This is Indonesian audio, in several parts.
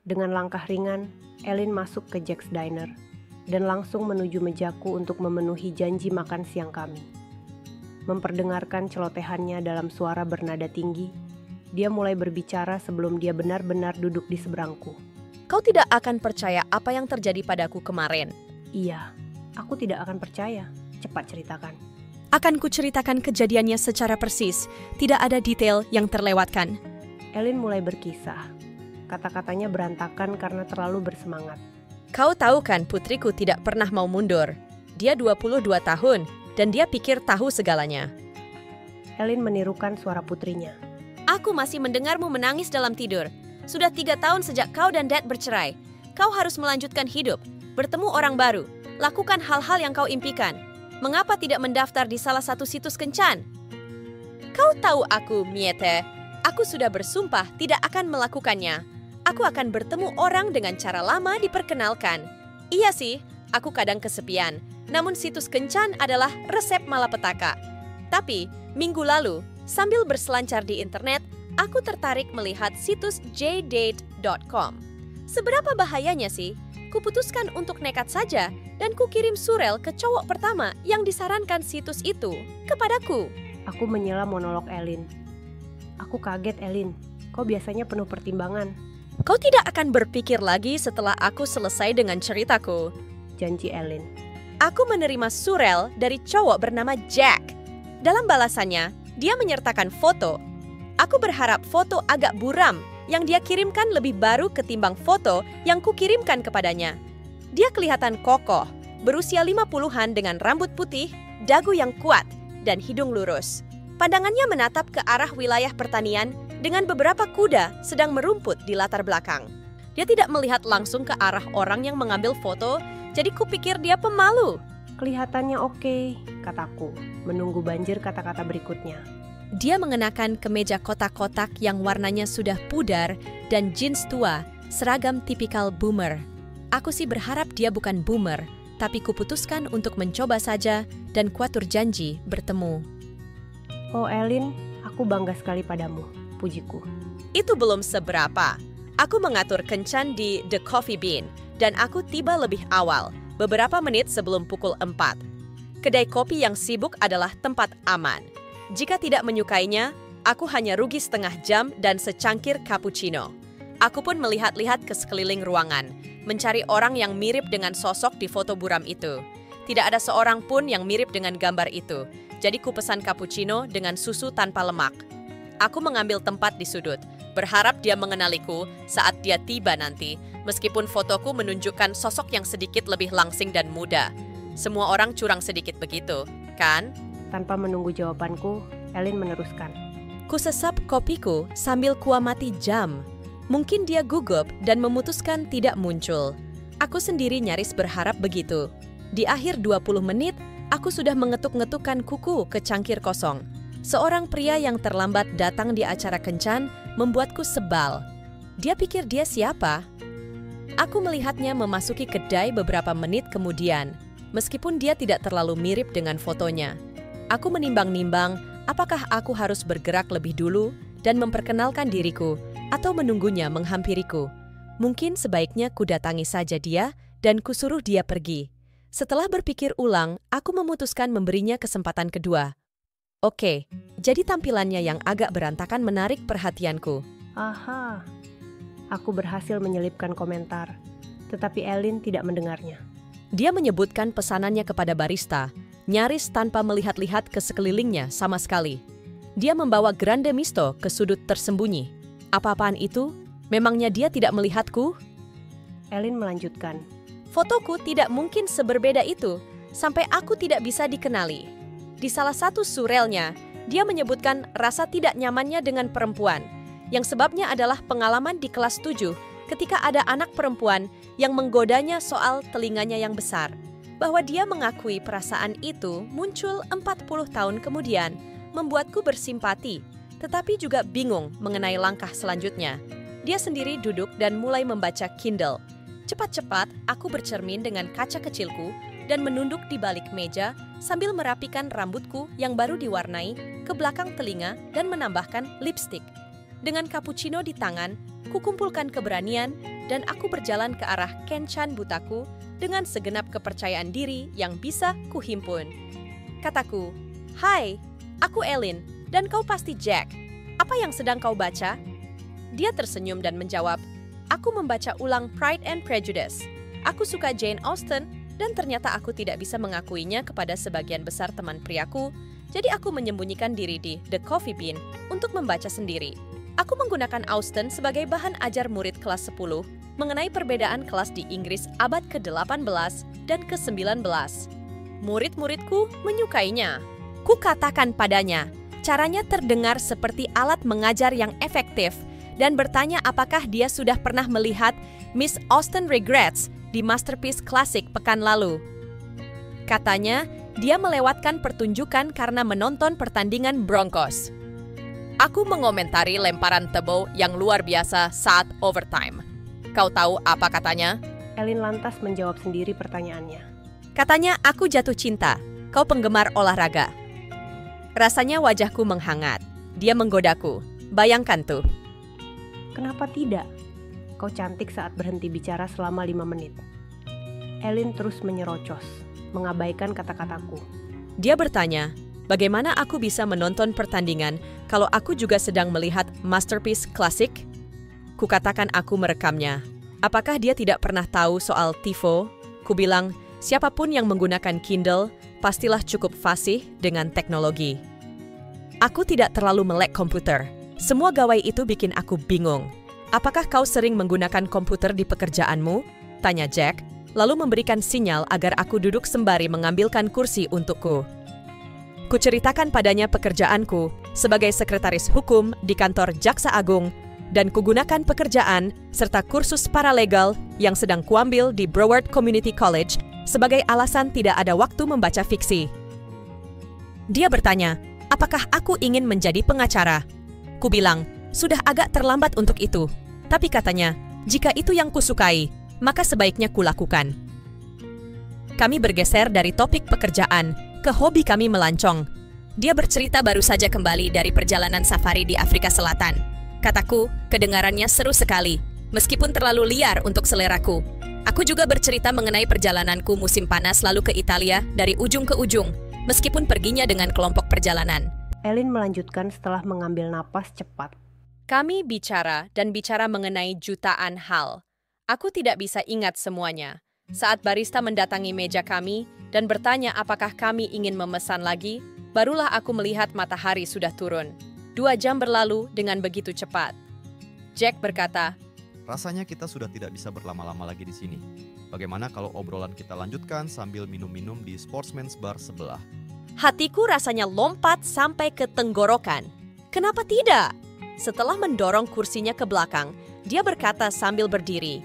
Dengan langkah ringan, Ellen masuk ke Jack's Diner dan langsung menuju mejaku untuk memenuhi janji makan siang kami. Memperdengarkan celotehannya dalam suara bernada tinggi, dia mulai berbicara sebelum dia benar-benar duduk di seberangku. Kau tidak akan percaya apa yang terjadi padaku kemarin. Iya, aku tidak akan percaya. Cepat ceritakan. Akan kuceritakan kejadiannya secara persis, tidak ada detail yang terlewatkan. Ellen mulai berkisah. Kata-katanya berantakan karena terlalu bersemangat. Kau tahu kan putriku tidak pernah mau mundur. Dia 22 tahun dan dia pikir tahu segalanya. Ellen menirukan suara putrinya. Aku masih mendengarmu menangis dalam tidur. Sudah 3 tahun sejak kau dan Dad bercerai. Kau harus melanjutkan hidup, bertemu orang baru, lakukan hal-hal yang kau impikan. Mengapa tidak mendaftar di salah satu situs kencan? Kau tahu aku, Miete. Aku sudah bersumpah tidak akan melakukannya. Aku akan bertemu orang dengan cara lama diperkenalkan. Iya sih, aku kadang kesepian. Namun situs kencan adalah resep malapetaka. Tapi, minggu lalu, sambil berselancar di internet, aku tertarik melihat situs jdate.com. Seberapa bahayanya sih? Kuputuskan untuk nekat saja dan kukirim surel ke cowok pertama yang disarankan situs itu kepadaku. Aku menyela monolog Ellen. Aku kaget, Ellen. Kau biasanya penuh pertimbangan. Kau tidak akan berpikir lagi setelah aku selesai dengan ceritaku. Janji Ellen. Aku menerima surel dari cowok bernama Jack. Dalam balasannya, dia menyertakan foto. Aku berharap foto agak buram yang dia kirimkan lebih baru ketimbang foto yang kukirimkan kepadanya. Dia kelihatan kokoh, berusia 50-an dengan rambut putih, dagu yang kuat, dan hidung lurus. Pandangannya menatap ke arah wilayah pertanian dengan beberapa kuda sedang merumput di latar belakang. Dia tidak melihat langsung ke arah orang yang mengambil foto, jadi kupikir dia pemalu. Kelihatannya oke, kataku, menunggu banjir kata-kata berikutnya. Dia mengenakan kemeja kotak-kotak yang warnanya sudah pudar dan jeans tua, seragam tipikal boomer. Aku sih berharap dia bukan boomer, tapi kuputuskan untuk mencoba saja dan kuatur janji bertemu. Oh Ellen, aku bangga sekali padamu, pujiku. Itu belum seberapa. Aku mengatur kencan di The Coffee Bean dan aku tiba lebih awal, beberapa menit sebelum pukul 4. Kedai kopi yang sibuk adalah tempat aman. Jika tidak menyukainya, aku hanya rugi setengah jam dan secangkir cappuccino. Aku pun melihat-lihat ke sekeliling ruangan, mencari orang yang mirip dengan sosok di foto buram itu. Tidak ada seorang pun yang mirip dengan gambar itu, jadi ku pesan cappuccino dengan susu tanpa lemak. Aku mengambil tempat di sudut, berharap dia mengenaliku saat dia tiba nanti, meskipun fotoku menunjukkan sosok yang sedikit lebih langsing dan muda. Semua orang curang sedikit begitu, kan? Tanpa menunggu jawabanku, Ellen meneruskan. Kusesap kopiku sambil kuamati jam. Mungkin dia gugup dan memutuskan tidak muncul. Aku sendiri nyaris berharap begitu. Di akhir 20 menit, aku sudah mengetuk-ngetukkan kuku ke cangkir kosong. Seorang pria yang terlambat datang di acara kencan membuatku sebal. Dia pikir dia siapa? Aku melihatnya memasuki kedai beberapa menit kemudian, meskipun dia tidak terlalu mirip dengan fotonya. Aku menimbang-nimbang apakah aku harus bergerak lebih dulu dan memperkenalkan diriku atau menunggunya menghampiriku. Mungkin sebaiknya kudatangi saja dia dan kusuruh dia pergi. Setelah berpikir ulang, aku memutuskan memberinya kesempatan kedua. Oke, jadi tampilannya yang agak berantakan menarik perhatianku. Aha, aku berhasil menyelipkan komentar, tetapi Ellen tidak mendengarnya. Dia menyebutkan pesanannya kepada barista, nyaris tanpa melihat-lihat ke sekelilingnya sama sekali. Dia membawa grande misto ke sudut tersembunyi. Apa-apaan itu? Memangnya dia tidak melihatku? Ellen melanjutkan. Fotoku tidak mungkin seberbeda itu, sampai aku tidak bisa dikenali. Di salah satu surelnya, dia menyebutkan rasa tidak nyamannya dengan perempuan, yang sebabnya adalah pengalaman di kelas 7 ketika ada anak perempuan yang menggodanya soal telinganya yang besar. Bahwa dia mengakui perasaan itu muncul 40 tahun kemudian, membuatku bersimpati, tetapi juga bingung mengenai langkah selanjutnya. Dia sendiri duduk dan mulai membaca Kindle. Cepat-cepat, aku bercermin dengan kaca kecilku dan menunduk di balik meja sambil merapikan rambutku yang baru diwarnai ke belakang telinga dan menambahkan lipstik. Dengan cappuccino di tangan, kukumpulkan keberanian dan aku berjalan ke arah kencan butaku dengan segenap kepercayaan diri yang bisa kuhimpun. Kataku, "Hai, aku Ellen, dan kau pasti Jack. Apa yang sedang kau baca?" Dia tersenyum dan menjawab, "Aku membaca ulang Pride and Prejudice. Aku suka Jane Austen, dan ternyata aku tidak bisa mengakuinya kepada sebagian besar teman priaku, jadi aku menyembunyikan diri di The Coffee Bean untuk membaca sendiri. Aku menggunakan Austen sebagai bahan ajar murid kelas 10 mengenai perbedaan kelas di Inggris abad ke-18 dan ke-19. Murid-muridku menyukainya. Kukatakan padanya, caranya terdengar seperti alat mengajar yang efektif dan bertanya apakah dia sudah pernah melihat Miss Austen Regrets di Masterpiece Klasik pekan lalu. Katanya, dia melewatkan pertunjukan karena menonton pertandingan Broncos. Aku mengomentari lemparan Tebow yang luar biasa saat overtime. Kau tahu apa katanya? Ellen lantas menjawab sendiri pertanyaannya. Katanya, aku jatuh cinta. Kau penggemar olahraga. Rasanya wajahku menghangat. Dia menggodaku. Bayangkan tuh. Kenapa tidak? Kau cantik saat berhenti bicara selama 5 menit. Ellen terus menyerocos, mengabaikan kata-kataku. Dia bertanya, bagaimana aku bisa menonton pertandingan kalau aku juga sedang melihat Masterpiece Klasik? Kukatakan aku merekamnya. Apakah dia tidak pernah tahu soal TiVo? Kubilang, siapapun yang menggunakan Kindle, pastilah cukup fasih dengan teknologi. Aku tidak terlalu melek komputer. Semua gawai itu bikin aku bingung. Apakah kau sering menggunakan komputer di pekerjaanmu? Tanya Jack, lalu memberikan sinyal agar aku duduk sembari mengambilkan kursi untukku. Kuceritakan padanya pekerjaanku sebagai sekretaris hukum di kantor Jaksa Agung dan kugunakan pekerjaan serta kursus paralegal yang sedang kuambil di Broward Community College sebagai alasan tidak ada waktu membaca fiksi. Dia bertanya, apakah aku ingin menjadi pengacara? Kubilang, sudah agak terlambat untuk itu. Tapi katanya, jika itu yang kusukai, maka sebaiknya kulakukan. Kami bergeser dari topik pekerjaan ke hobi kami melancong. Dia bercerita baru saja kembali dari perjalanan safari di Afrika Selatan. Kataku, kedengarannya seru sekali, meskipun terlalu liar untuk seleraku. Aku juga bercerita mengenai perjalananku musim panas lalu ke Italia dari ujung ke ujung, meskipun perginya dengan kelompok perjalanan. Ellen melanjutkan setelah mengambil napas cepat. Kami bicara dan bicara mengenai jutaan hal. Aku tidak bisa ingat semuanya. Saat barista mendatangi meja kami dan bertanya apakah kami ingin memesan lagi, barulah aku melihat matahari sudah turun. 2 jam berlalu dengan begitu cepat. Jack berkata, "Rasanya kita sudah tidak bisa berlama-lama lagi di sini. Bagaimana kalau obrolan kita lanjutkan sambil minum-minum di Sportsman's Bar sebelah?" Hatiku rasanya lompat sampai ke tenggorokan. Kenapa tidak? Setelah mendorong kursinya ke belakang, dia berkata sambil berdiri,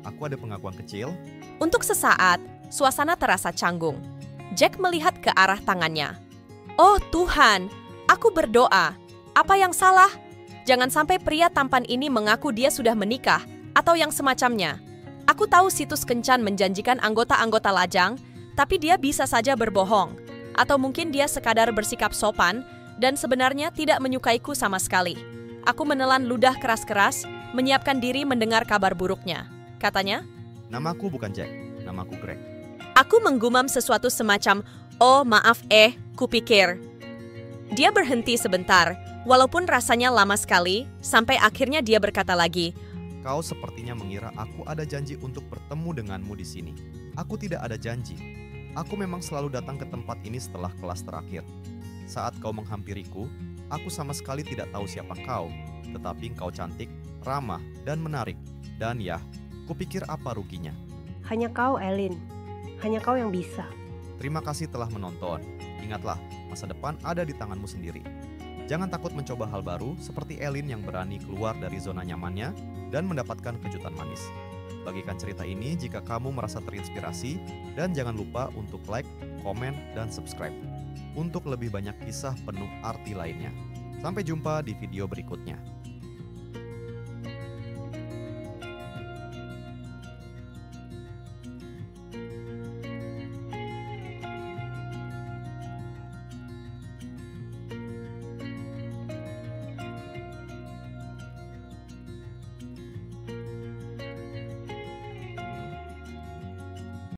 "Aku ada pengakuan kecil." Untuk sesaat, suasana terasa canggung. Jack melihat ke arah tangannya. "Oh Tuhan, aku berdoa. Apa yang salah? Jangan sampai pria tampan ini mengaku dia sudah menikah atau yang semacamnya. Aku tahu situs kencan menjanjikan anggota-anggota lajang, tapi dia bisa saja berbohong. Atau mungkin dia sekadar bersikap sopan dan sebenarnya tidak menyukaiku sama sekali." Aku menelan ludah keras-keras, menyiapkan diri mendengar kabar buruknya. Katanya, "Namaku bukan Jack, namaku Greg." Aku menggumam sesuatu semacam, "Oh maaf kupikir." Dia berhenti sebentar, walaupun rasanya lama sekali, sampai akhirnya dia berkata lagi, "Kau sepertinya mengira aku ada janji untuk bertemu denganmu di sini. Aku tidak ada janji. Aku memang selalu datang ke tempat ini setelah kelas terakhir. Saat kau menghampiriku, aku sama sekali tidak tahu siapa kau, tetapi kau cantik, ramah, dan menarik. Dan ya, kupikir apa ruginya." Hanya kau, Ellen. Hanya kau yang bisa. Terima kasih telah menonton. Ingatlah, masa depan ada di tanganmu sendiri. Jangan takut mencoba hal baru seperti Ellen yang berani keluar dari zona nyamannya dan mendapatkan kejutan manis. Bagikan cerita ini jika kamu merasa terinspirasi dan jangan lupa untuk like, komen, dan subscribe untuk lebih banyak kisah penuh arti lainnya. Sampai jumpa di video berikutnya.